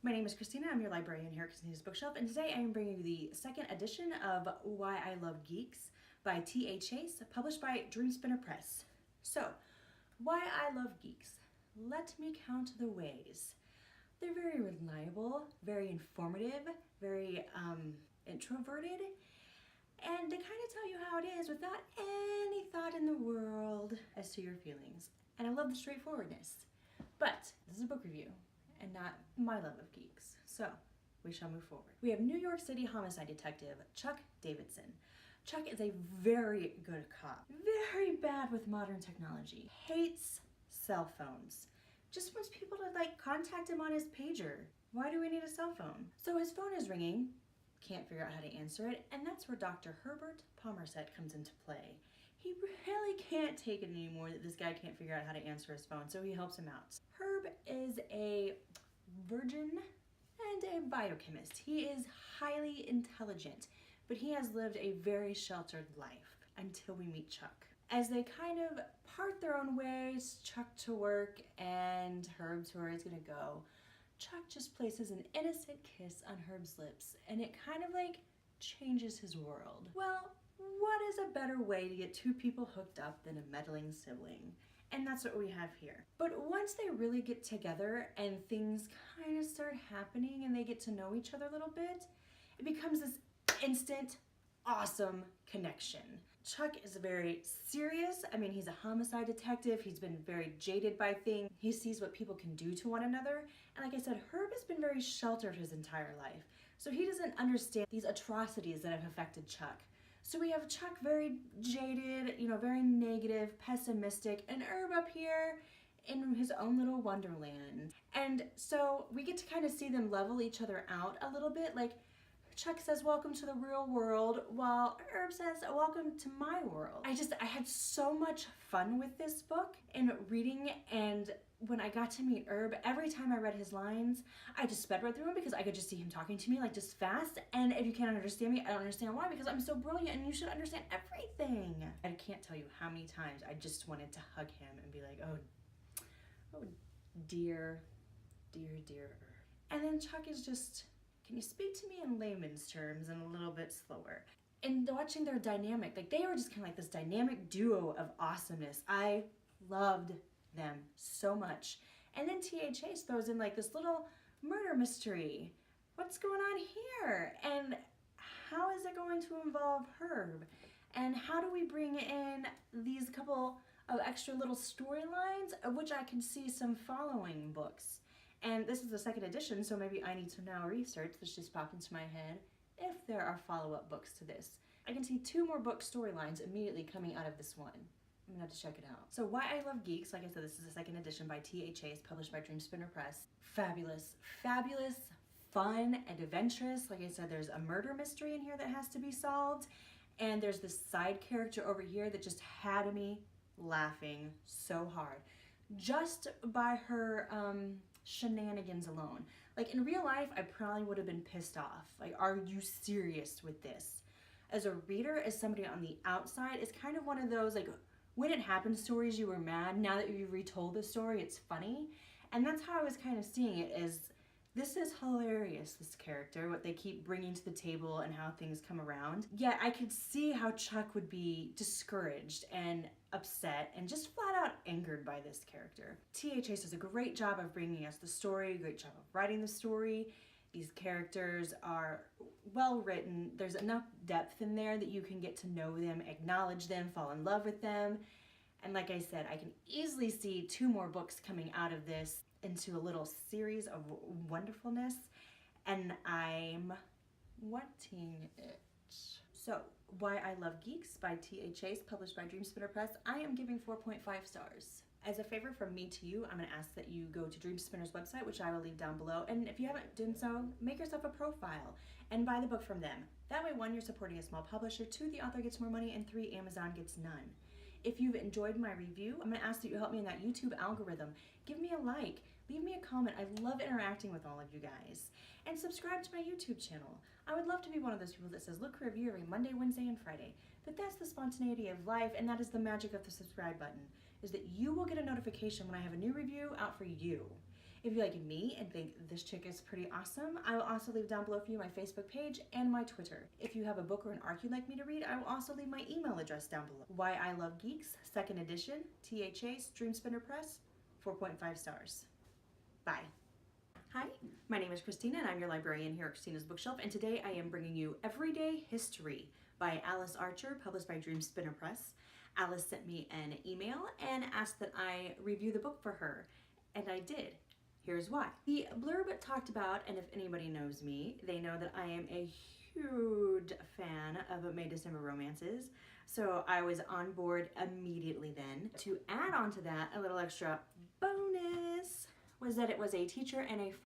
My name is Christina, I'm your librarian here at Christina's Bookshelf, and today I am bringing you the second edition of Why I Love Geeks by T.A. Chase, published by Dreamspinner Press. So, why I love geeks. Let me count the ways. They're very reliable, very informative, very introverted, and they kind of tell you how it is without any thought in the world as to your feelings. And I love the straightforwardness. But this is a book review and not my love of geeks. So we shall move forward. We have New York City Homicide Detective Chuck Davidson. Chuck is a very good cop, very bad with modern technology, hates cell phones, just wants people to contact him on his pager. Why do we need a cell phone? So his phone is ringing, can't figure out how to answer it, and that's where Dr. Herbert Pommerset comes into play. He really can't take it anymore that this guy can't figure out how to answer his phone, so he helps him out. Herb is a virgin and a biochemist. He is highly intelligent, but he has lived a very sheltered life until we meet Chuck. As they kind of part their own ways, Chuck to work and Herb to where he's gonna go, Chuck just places an innocent kiss on Herb's lips, and it kind of changes his world. Well, what is a better way to get two people hooked up than a meddling sibling? And that's what we have here. But once they really get together and things kind of start happening and they get to know each other a little bit, it becomes this instant, awesome connection. Chuck is very serious. I mean, he's a homicide detective. He's been very jaded by things. He sees what people can do to one another. And like I said, Herb has been very sheltered his entire life. So he doesn't understand these atrocities that have affected Chuck. So we have Chuck very jaded, very negative, pessimistic, and Herb up here in his own little wonderland. And so we get to kind of see them level each other out a little bit. Chuck says, welcome to the real world, while Herb says, welcome to my world. I had so much fun with this book and reading, and when I got to meet Herb, every time I read his lines, I just sped right through them because I could just see him talking to me just fast. And if you can't understand me, I don't understand why, because I'm so brilliant and you should understand everything. I can't tell you how many times I just wanted to hug him and be like, oh dear, dear, dear Herb. And then Chuck is just, can you speak to me in layman's terms and a little bit slower? And watching their dynamic, they were just kind of this dynamic duo of awesomeness. I loved them so much. And then T.A. Chase throws in this little murder mystery. What's going on here? And how is it going to involve Herb? And how do we bring in these couple of extra little storylines, of which I can see some following books? And this is the second edition, so maybe I need to now research. This just popped into my head. If there are follow-up books to this, I can see 2 more book storylines immediately coming out of this one. I'm gonna have to check it out. So Why I Love Geeks, like I said, this is the second edition by T.A. Chase, published by Dreamspinner Press. Fabulous, fabulous, fun, and adventurous. Like I said, there's a murder mystery in here that has to be solved, and there's this side character over here that just had me laughing so hard. Just by her shenanigans alone. In real life, I probably would have been pissed off. Are you serious with this? As a reader, as somebody on the outside, it's kind of one of those, when it happened stories, you were mad. Now that you retold the story, it's funny. And that's how I was kind of seeing it, is this is hilarious, this character, what they keep bringing to the table and how things come around. Yet I could see how Chuck would be discouraged and upset and just flat out angered by this character. T.A. Chase does a great job of bringing us the story, great job of writing the story. These characters are well written. There's enough depth in there that you can get to know them, acknowledge them, fall in love with them. And like I said, I can easily see 2 more books coming out of this into a little series of wonderfulness, and I'm wanting it. So, Why I Love Geeks by T.A. Chase, published by Dreamspinner Press, I am giving 4.5 stars. As a favor from me to you, I'm going to ask that you go to Dreamspinner's website, which I will leave down below, and if you haven't done so, make yourself a profile and buy the book from them. That way, 1, you're supporting a small publisher, 2, the author gets more money, and 3, Amazon gets none. If you've enjoyed my review, I'm going to ask that you help me in that YouTube algorithm. Give me a like, leave me a comment. I love interacting with all of you guys. And subscribe to my YouTube channel. I would love to be one of those people that says, look for a review every Monday, Wednesday, and Friday. But that's the spontaneity of life, and that is the magic of the subscribe button, is that you will get a notification when I have a new review out for you. If you like me and think this chick is pretty awesome, I will also leave down below for you my Facebook page and my Twitter. If you have a book or an arc you'd like me to read, I will also leave my email address down below. Why I Love Geeks, 2nd edition, THA's Dream Spinner Press, 4.5 stars. Bye. Hi, my name is Christina and I'm your librarian here at Christina's Bookshelf, and today I am bringing you Everyday History by Alice Archer, published by Dream Spinner Press. Alice sent me an email and asked that I review the book for her, and I did. Here's why. The blurb talked about, and if anybody knows me, they know that I am a huge fan of May-December romances, so I was on board immediately then. To add on to that, a little extra bonus was that it was a teacher and a